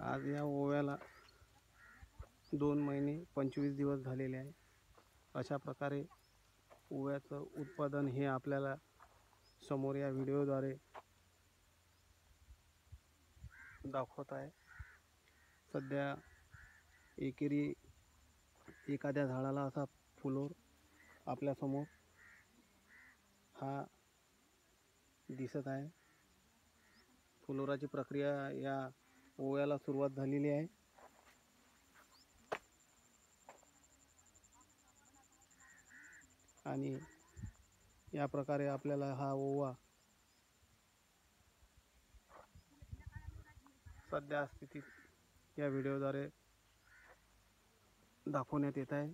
आज या ओव्याला 2 महिने 25 दिवस झालेले आहे। अशा प्रकारे ओव्याचं उत्पादन हे आपल्याला समोर या व्हिडिओद्वारे दाखवत आहे। सध्या एकेरी एखाद्या झाडाला असा फुलोर आपल्यासमोर हा दिसत आहे। फुलोराची प्रक्रिया या ओव्याला सुरुवात झालेली आहे। आणि या प्रकारे आपल्याला हा ओवा सध्या स्थितीत या व्हिडिओद्वारे दाखवण्यात येत आहे।